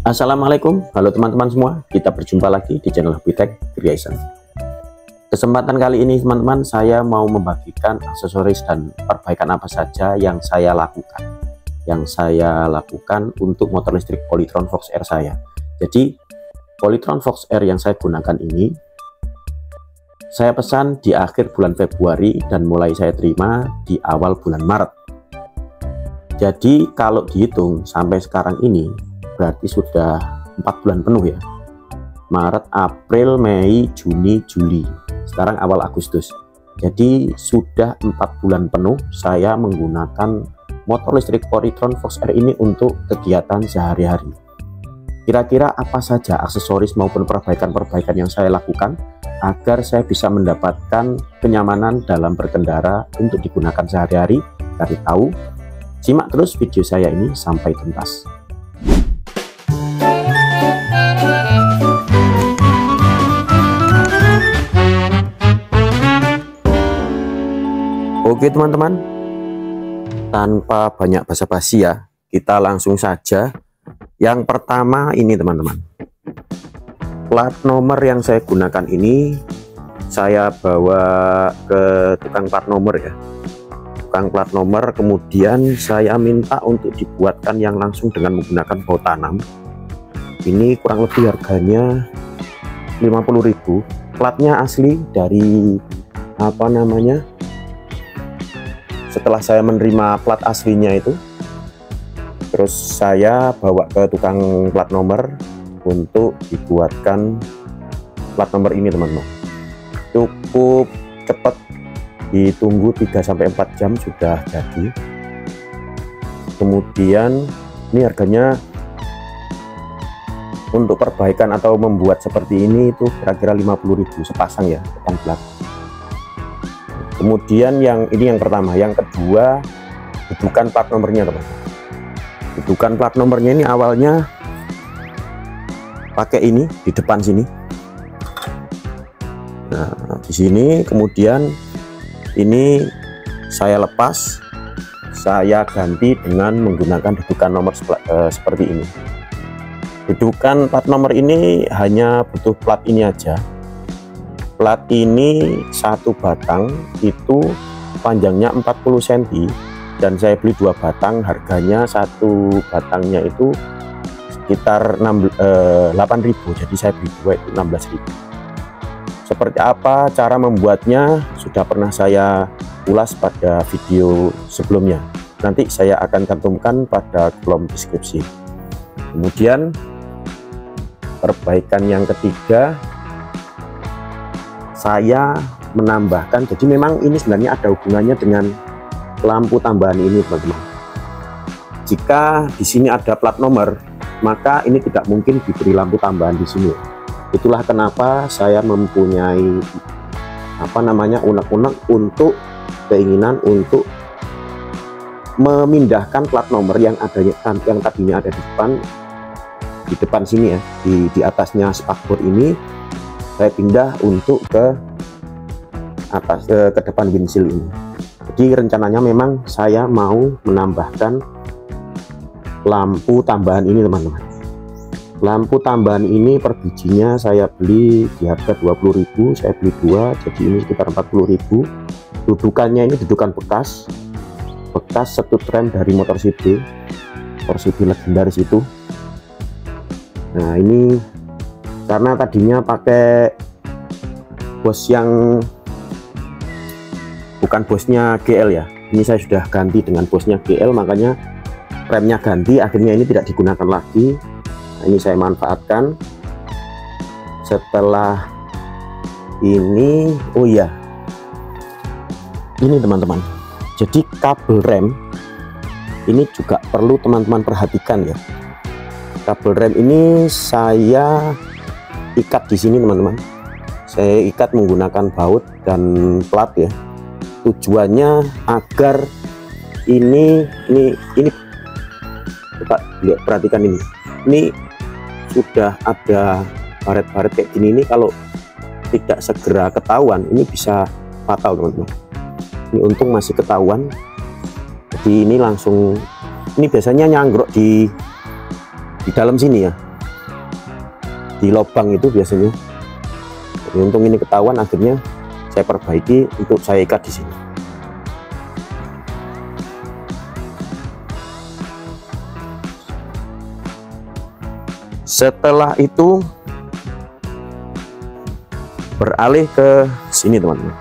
Assalamualaikum, halo teman-teman semua. Kita berjumpa lagi di channel Tech Creation. Kesempatan kali ini teman-teman, saya mau membagikan aksesoris dan perbaikan apa saja yang saya lakukan untuk motor listrik Polytron Fox R saya. Jadi Polytron Fox R yang saya gunakan ini saya pesan di akhir bulan Februari dan mulai saya terima di awal bulan Maret. Jadi kalau dihitung sampai sekarang ini berarti sudah 4 bulan penuh ya. Maret, April, Mei, Juni, Juli. Sekarang awal Agustus. Jadi sudah 4 bulan penuh saya menggunakan motor listrik Polytron Fox R ini untuk kegiatan sehari-hari. Kira-kira apa saja aksesoris maupun perbaikan-perbaikan yang saya lakukan agar saya bisa mendapatkan kenyamanan dalam berkendara untuk digunakan sehari-hari? Cari tahu, simak terus video saya ini sampai tuntas. Oke teman-teman, tanpa banyak basa-basi ya, kita langsung saja. Yang pertama ini teman-teman, plat nomor yang saya gunakan ini saya bawa ke tukang plat nomor ya. Tukang plat nomor, kemudian saya minta untuk dibuatkan yang langsung dengan menggunakan baut tanam. Ini kurang lebih harganya 50.000. Platnya asli dari setelah saya menerima plat aslinya itu, terus saya bawa ke tukang plat nomor untuk dibuatkan plat nomor ini teman-teman. Cukup cepat, ditunggu 3-4 jam sudah jadi. Kemudian ini harganya untuk perbaikan atau membuat seperti ini itu kira-kira 50.000 sepasang ya, depan belakang. Kemudian yang pertama, yang kedua dudukan plat nomornya teman-teman. Dudukan plat nomornya ini awalnya pakai ini di depan sini. Nah, di sini kemudian ini saya lepas, saya ganti dengan menggunakan dudukan nomor seperti ini. Dudukan plat nomor ini hanya butuh plat ini aja. Plat ini satu batang itu panjangnya 40 cm dan saya beli 2 batang, harganya satu batangnya itu sekitar 8.000, jadi saya beli 2 itu 16.000. Seperti apa cara membuatnya sudah pernah saya ulas pada video sebelumnya, nanti saya akan cantumkan pada kolom deskripsi. Kemudian perbaikan yang ketiga, saya menambahkan, jadi memang ini sebenarnya ada hubungannya dengan lampu tambahan ini teman-teman. Jika di sini ada plat nomor, maka ini tidak mungkin diberi lampu tambahan di sini. Itulah kenapa saya mempunyai unek-unek untuk keinginan untuk memindahkan plat nomor yang tadinya ada di depan sini ya, di atasnya spakbor ini saya pindah untuk ke atas, ke depan windshield ini. Jadi rencananya memang saya mau menambahkan lampu tambahan ini teman-teman. Lampu tambahan ini per bijinya saya beli di harga 20.000, saya beli 2, jadi ini sekitar 40.000. Dudukannya ini dudukan bekas setut rem dari motor CB legendaris itu. Nah ini karena tadinya pakai bos yang bukan bosnya GL ya, ini saya sudah ganti dengan bosnya GL, makanya remnya ganti, akhirnya ini tidak digunakan lagi. Nah, ini saya manfaatkan. Setelah ini, oh iya, ini teman-teman, jadi kabel rem ini juga perlu teman-teman perhatikan ya. Kabel rem ini saya ikat di sini teman-teman. Saya ikat menggunakan baut dan plat ya. Tujuannya agar ini coba lihat, perhatikan ini. Ini sudah ada baret-baret kayak gini, ini kalau tidak segera ketahuan ini bisa fatal teman-teman. Ini untung masih ketahuan. Jadi ini langsung, ini biasanya nyanggrok di dalam sini ya. di lubang itu biasanya. Jadi, untung ini ketahuan, akhirnya saya perbaiki untuk saya ikat di sini. Setelah itu beralih ke sini teman-teman.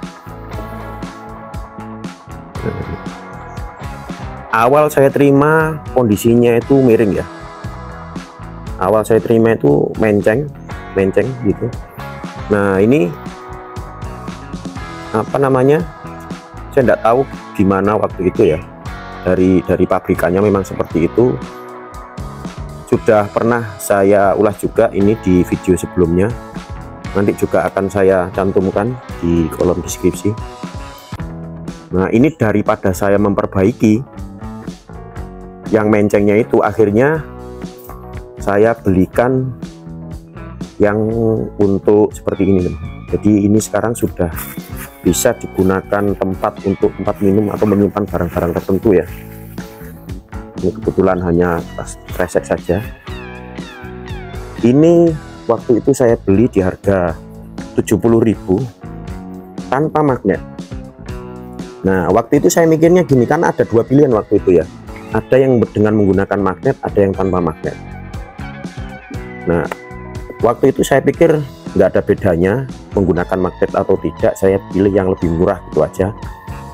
Awal saya terima kondisinya itu miring ya. Awal saya terima itu menceng gitu. Nah ini apa namanya, saya tidak tahu gimana waktu itu ya, dari pabrikannya memang seperti itu. Sudah pernah saya ulas juga ini di video sebelumnya, nanti juga akan saya cantumkan di kolom deskripsi. Nah ini daripada saya memperbaiki yang mencengnya itu, akhirnya saya belikan yang untuk seperti ini. Jadi ini sekarang sudah bisa digunakan tempat untuk tempat minum atau menyimpan barang-barang tertentu ya. Ini kebetulan hanya kresek saja. Ini waktu itu saya beli di harga 70.000 tanpa magnet. Nah waktu itu saya mikirnya gini, kan ada dua pilihan waktu itu ya, ada yang dengan menggunakan magnet, ada yang tanpa magnet. Nah waktu itu saya pikir nggak ada bedanya menggunakan magnet atau tidak, saya pilih yang lebih murah gitu aja,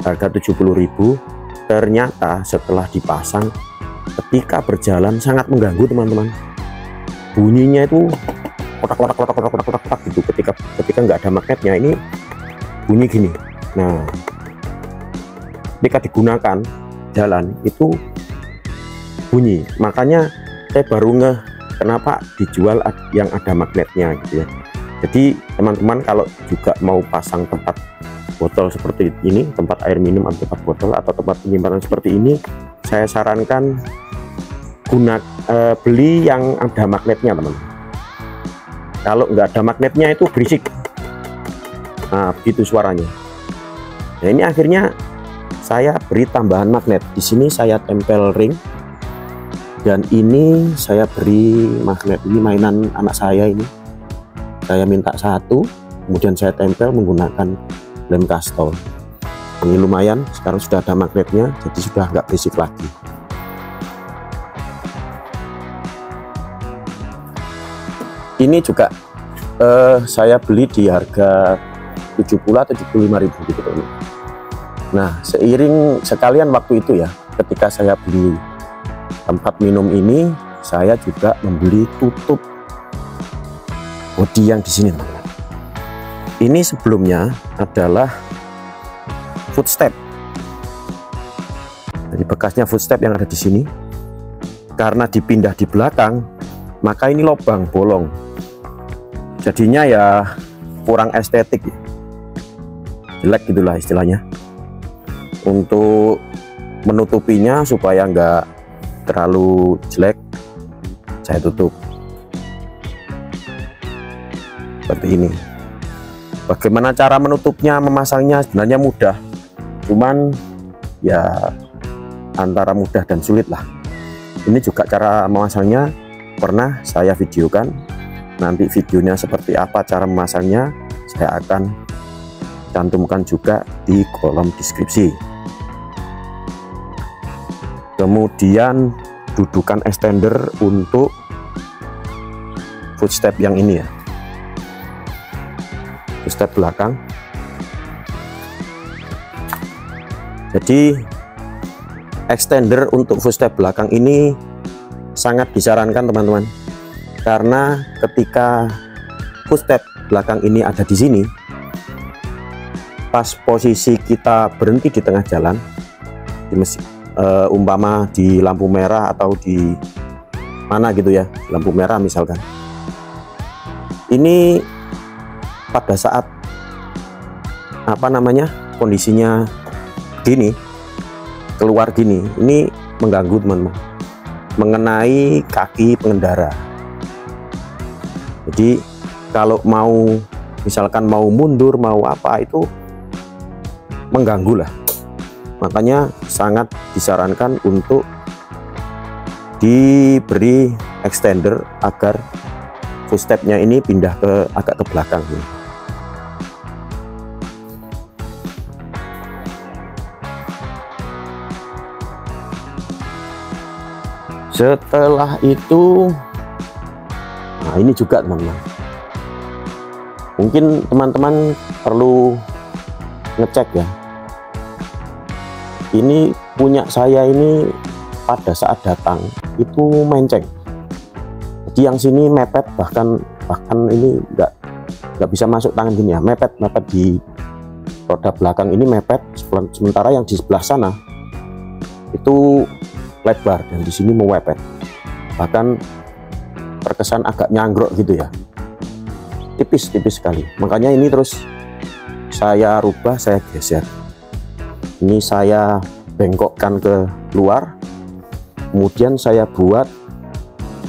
harga 70.000. Ternyata setelah dipasang, ketika berjalan sangat mengganggu teman-teman. Bunyinya itu kotak-kotak gitu ketika nggak ada magnetnya, ini bunyi gini. Nah ketika digunakan jalan itu bunyi, makanya saya baru ngeh kenapa dijual yang ada magnetnya gitu ya. Jadi teman-teman kalau juga mau pasang tempat botol seperti ini, tempat air minum atau tempat botol atau tempat penyimpanan seperti ini, saya sarankan beli yang ada magnetnya teman. Kalau nggak ada magnetnya itu berisik. Nah begitu suaranya. Nah ini akhirnya saya beri tambahan magnet. Di sini saya tempel ring, dan ini saya beri magnet, ini mainan anak saya ini. Saya minta satu, kemudian saya tempel menggunakan lem kastol. Ini lumayan, sekarang sudah ada magnetnya, jadi sudah nggak berisik lagi. Ini juga saya beli di harga 70-75.000 gitu teman. Nah seiring sekalian waktu itu ya, ketika saya beli tempat minum ini, saya juga membeli tutup bodi yang di sini teman. Ini sebelumnya adalah footstep, jadi bekasnya footstep yang ada di sini. Karena dipindah di belakang, maka ini lubang bolong, jadinya ya kurang estetik, jelek gitulah istilahnya. Untuk menutupinya supaya nggak terlalu jelek, saya tutup seperti ini. Bagaimana cara menutupnya, memasangnya sebenarnya mudah, cuman ya antara mudah dan sulit lah. Ini juga cara memasangnya pernah saya videokan. Nanti videonya seperti apa cara memasangnya saya akan cantumkan juga di kolom deskripsi. Kemudian dudukan extender untuk footstep yang ini ya, footstep belakang. Jadi extender untuk footstep belakang ini sangat disarankan teman-teman, karena ketika footstep belakang ini ada di sini, pas posisi kita berhenti di tengah jalan, di mesin, umpama di lampu merah atau di mana gitu ya, lampu merah misalkan, ini pada saat apa namanya kondisinya gini, keluar gini, ini mengganggu teman-teman, mengenai kaki pengendara. Jadi kalau mau misalkan mau mundur mau apa itu mengganggu lah, makanya sangat disarankan untuk diberi extender agar footstepnya ini pindah ke agak ke belakang ini. Setelah itu, nah ini juga teman-teman, mungkin teman-teman perlu ngecek ya, ini punya saya ini pada saat datang itu menceng, jadi yang sini mepet, bahkan ini nggak bisa masuk tangan gini ya, mepet di roda belakang ini mepet, sementara yang di sebelah sana itu lebar dan di sini mewepet, bahkan terkesan agak nyanggrok gitu ya, tipis sekali. Makanya ini terus saya rubah, saya geser, ini saya bengkokkan ke luar, kemudian saya buat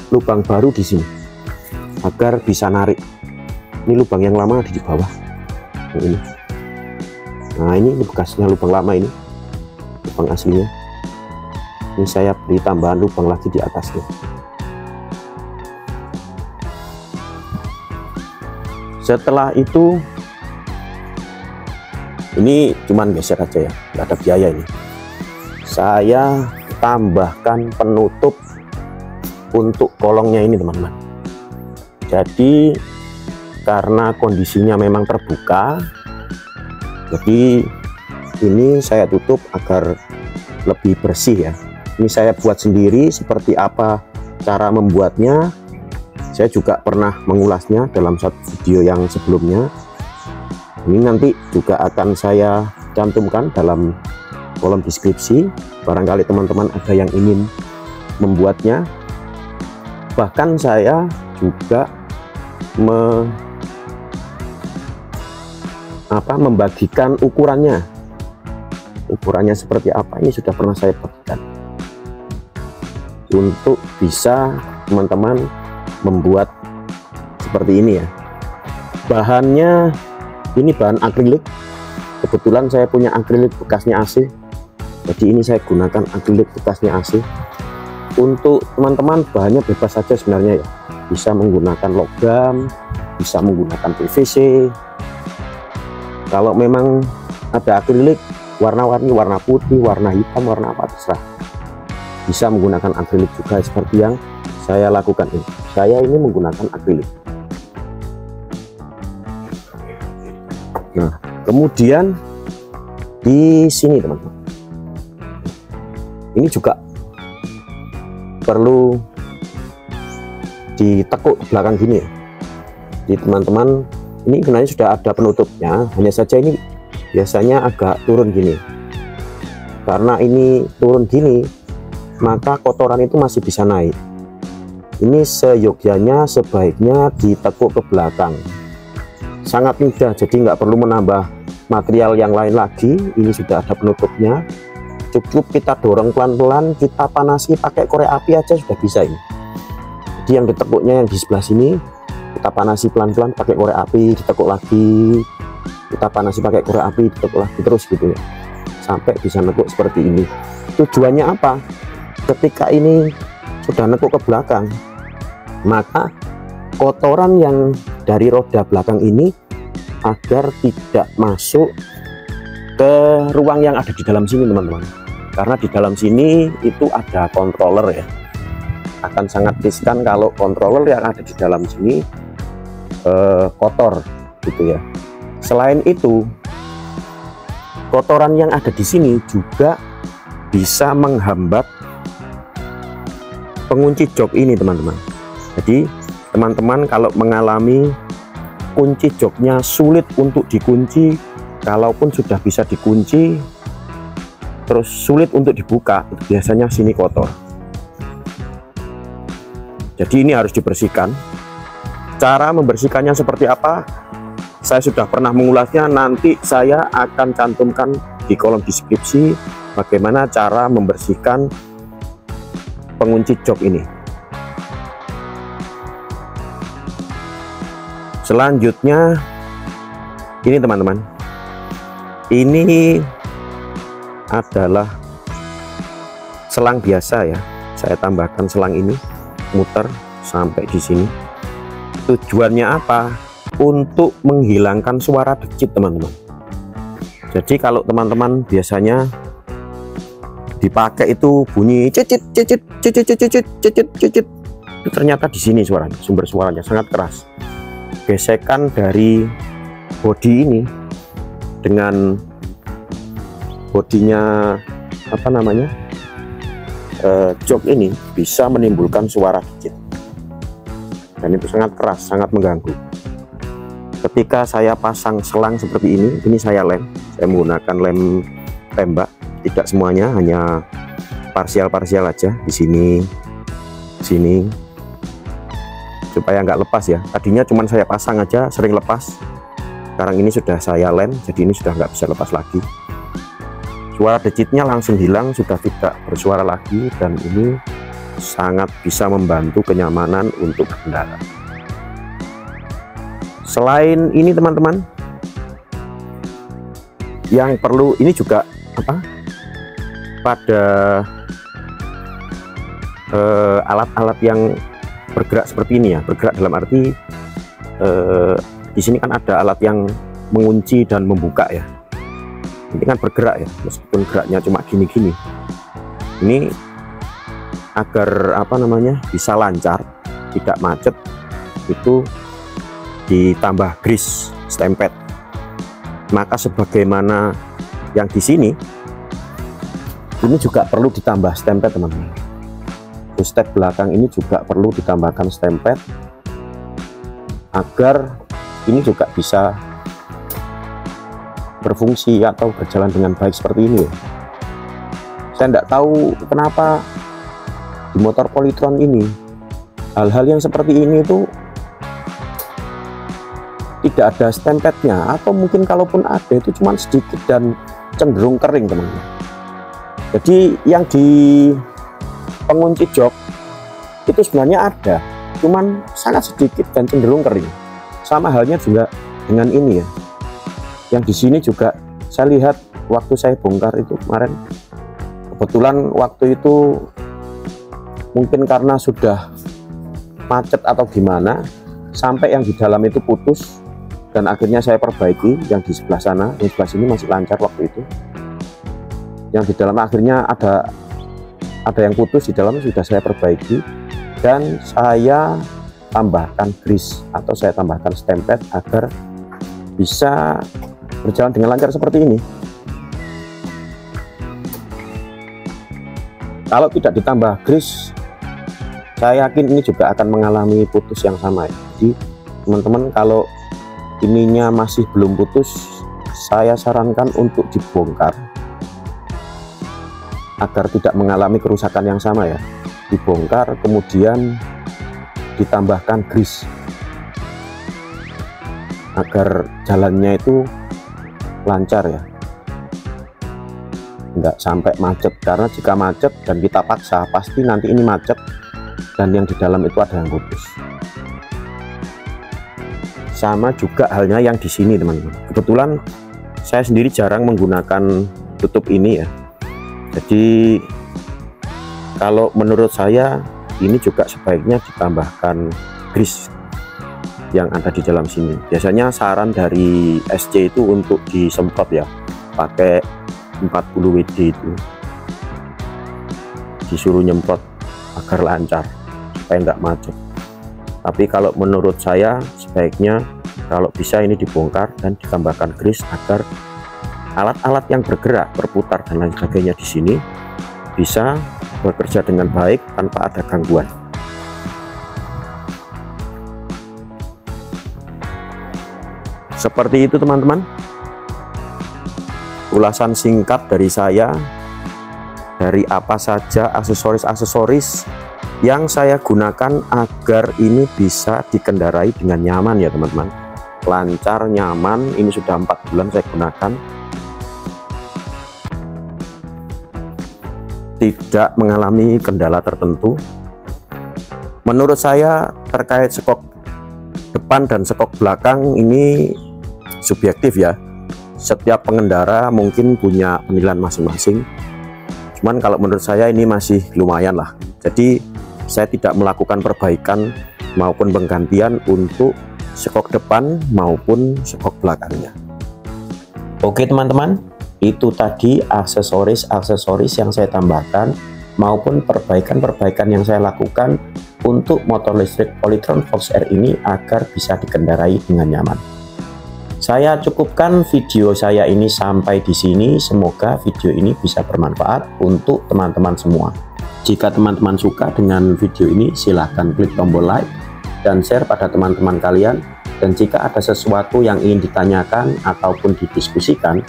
lubang baru di sini agar bisa narik. Ini lubang yang lama ada di bawah ini. Nah ini bekasnya lubang lama, ini lubang aslinya. Ini saya beri tambahan lubang lagi di atasnya. Setelah itu, ini cuman geser aja ya, nggak ada biaya ini. Saya tambahkan penutup untuk kolongnya ini teman-teman. Jadi karena kondisinya memang terbuka, jadi ini saya tutup agar lebih bersih ya. Ini saya buat sendiri, seperti apa cara membuatnya saya juga pernah mengulasnya dalam satu video yang sebelumnya. Ini nanti juga akan saya cantumkan dalam kolom deskripsi, barangkali teman-teman ada yang ingin membuatnya. Bahkan saya juga membagikan ukurannya seperti apa, ini sudah pernah saya bagikan, untuk bisa teman-teman membuat seperti ini ya. Bahannya ini bahan akrilik, kebetulan saya punya akrilik bekasnya AC, jadi ini saya gunakan akrilik bekasnya AC. Untuk teman-teman bahannya bebas saja sebenarnya ya, bisa menggunakan logam, bisa menggunakan PVC. Kalau memang ada akrilik warna-warni, warna putih, warna hitam, warna apa terserah, bisa menggunakan akrilik juga seperti yang saya lakukan ini. Saya ini menggunakan akrilik. Nah kemudian di sini teman-teman, ini juga perlu ditekuk belakang gini ya. Jadi teman-teman, ini sebenarnya sudah ada penutupnya, hanya saja ini biasanya agak turun gini. Karena ini turun gini, maka kotoran itu masih bisa naik. Ini seyogyanya sebaiknya ditekuk ke belakang, sangat mudah, jadi nggak perlu menambah material yang lain lagi. Ini sudah ada penutupnya, cukup kita dorong pelan-pelan, kita panasi pakai korek api aja sudah bisa ini. Jadi yang ditekuknya yang di sebelah sini kita panasi pelan-pelan pakai korek api, ditekuk lagi, kita panasi pakai korek api, ditekuk lagi, terus gitu ya, sampai bisa nekuk seperti ini. Tujuannya apa? Ketika ini sudah nekuk ke belakang, maka kotoran yang dari roda belakang ini agar tidak masuk ke ruang yang ada di dalam sini teman-teman. Karena di dalam sini itu ada controller ya, akan sangat riskan kalau controller yang ada di dalam sini kotor gitu ya. Selain itu, kotoran yang ada di sini juga bisa menghambat pengunci jok ini teman-teman. Jadi teman-teman kalau mengalami kunci joknya sulit untuk dikunci, kalaupun sudah bisa dikunci terus sulit untuk dibuka, itu biasanya sini kotor. Jadi ini harus dibersihkan. Cara membersihkannya seperti apa, saya sudah pernah mengulasnya, nanti saya akan cantumkan di kolom deskripsi bagaimana cara membersihkan pengunci jok ini. Selanjutnya ini teman-teman, ini adalah selang biasa ya, saya tambahkan selang ini muter sampai di sini. Tujuannya apa? Untuk menghilangkan suara decit teman-teman. Jadi kalau teman-teman biasanya dipakai itu bunyi cicit cicit cicit cicit cicit cicit, itu ternyata di sini suaranya, sumber suaranya sangat keras. Gesekan dari bodi ini dengan bodinya apa namanya, jok ini bisa menimbulkan suara decit, dan itu sangat keras, sangat mengganggu. Ketika saya pasang selang seperti ini saya lem, saya menggunakan lem tembak, tidak semuanya, hanya parsial-parsial aja di sini, supaya nggak lepas ya. Tadinya cuman saya pasang aja sering lepas, sekarang ini sudah saya lem, jadi ini sudah nggak bisa lepas lagi. Suara decitnya langsung hilang, sudah tidak bersuara lagi, dan ini sangat bisa membantu kenyamanan untuk berkendara. Selain ini teman-teman, yang perlu ini juga apa, pada alat-alat yang bergerak seperti ini ya, bergerak dalam arti di sini kan ada alat yang mengunci dan membuka ya, ini kan bergerak ya, meskipun geraknya cuma gini-gini. Ini agar apa namanya, bisa lancar, tidak macet, itu ditambah grease stemped. Maka sebagaimana yang di sini, ini juga perlu ditambah stemped teman-teman. Step belakang ini juga perlu ditambahkan stemped agar ini juga bisa berfungsi atau berjalan dengan baik seperti ini ya. Saya tidak tahu kenapa di motor Polytron ini hal-hal yang seperti ini itu tidak ada stempednya, atau mungkin kalaupun ada itu cuma sedikit dan cenderung kering teman-teman. Jadi yang di pengunci jok itu sebenarnya ada, cuman sangat sedikit dan cenderung kering. Sama halnya juga dengan ini ya, yang di sini juga saya lihat waktu saya bongkar itu kemarin, kebetulan waktu itu mungkin karena sudah macet atau gimana, sampai yang di dalam itu putus, dan akhirnya saya perbaiki yang di sebelah sana. Yang sebelah sini masih lancar waktu itu, yang di dalam akhirnya ada yang putus di dalam, sudah saya perbaiki dan saya tambahkan grease atau saya tambahkan stemped agar bisa berjalan dengan lancar seperti ini. Kalau tidak ditambah grease, saya yakin ini juga akan mengalami putus yang sama ya. Jadi teman-teman kalau ininya masih belum putus, saya sarankan untuk dibongkar agar tidak mengalami kerusakan yang sama ya. Dibongkar kemudian ditambahkan grease agar jalannya itu lancar ya, enggak sampai macet, karena jika macet dan kita paksa pasti nanti ini macet dan yang di dalam itu ada yang putus. Sama juga halnya yang di sini teman-teman. Kebetulan saya sendiri jarang menggunakan tutup ini ya, jadi kalau menurut saya ini juga sebaiknya ditambahkan grease yang ada di dalam sini. Biasanya saran dari SC itu untuk disemprot ya, pakai 40 WD itu disuruh nyemprot agar lancar supaya nggak macet. Tapi kalau menurut saya sebaiknya kalau bisa ini dibongkar dan ditambahkan grease agar alat-alat yang bergerak, berputar dan lain sebagainya di sini bisa bekerja dengan baik tanpa ada gangguan. Seperti itu teman-teman, ulasan singkat dari saya dari apa saja aksesoris-aksesoris yang saya gunakan agar ini bisa dikendarai dengan nyaman ya teman-teman, lancar, nyaman. Ini sudah 4 bulan saya gunakan, tidak mengalami kendala tertentu. Menurut saya terkait sekok depan dan sekok belakang ini subjektif ya, setiap pengendara mungkin punya penilaian masing-masing, cuman kalau menurut saya ini masih lumayan lah. Jadi saya tidak melakukan perbaikan maupun penggantian untuk skok depan maupun skok belakangnya. Oke teman-teman, itu tadi aksesoris yang saya tambahkan maupun perbaikan-perbaikan yang saya lakukan untuk motor listrik Polytron Fox R ini agar bisa dikendarai dengan nyaman. Saya cukupkan video saya ini sampai di sini. Semoga video ini bisa bermanfaat untuk teman-teman semua. Jika teman-teman suka dengan video ini, silahkan klik tombol like dan share pada teman-teman kalian. Dan jika ada sesuatu yang ingin ditanyakan ataupun didiskusikan,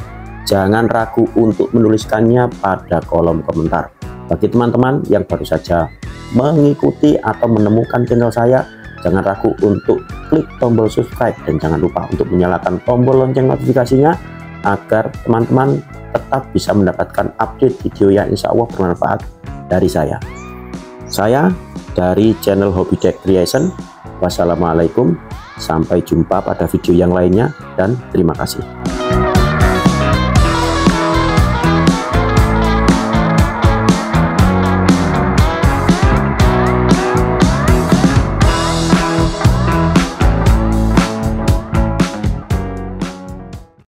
jangan ragu untuk menuliskannya pada kolom komentar. Bagi teman-teman yang baru saja mengikuti atau menemukan channel saya, jangan ragu untuk klik tombol subscribe dan jangan lupa untuk menyalakan tombol lonceng notifikasinya agar teman-teman tetap bisa mendapatkan update video yang insya Allah bermanfaat dari saya. Saya dari channel Hobby Tech Creation. Wassalamualaikum, sampai jumpa pada video yang lainnya dan terima kasih.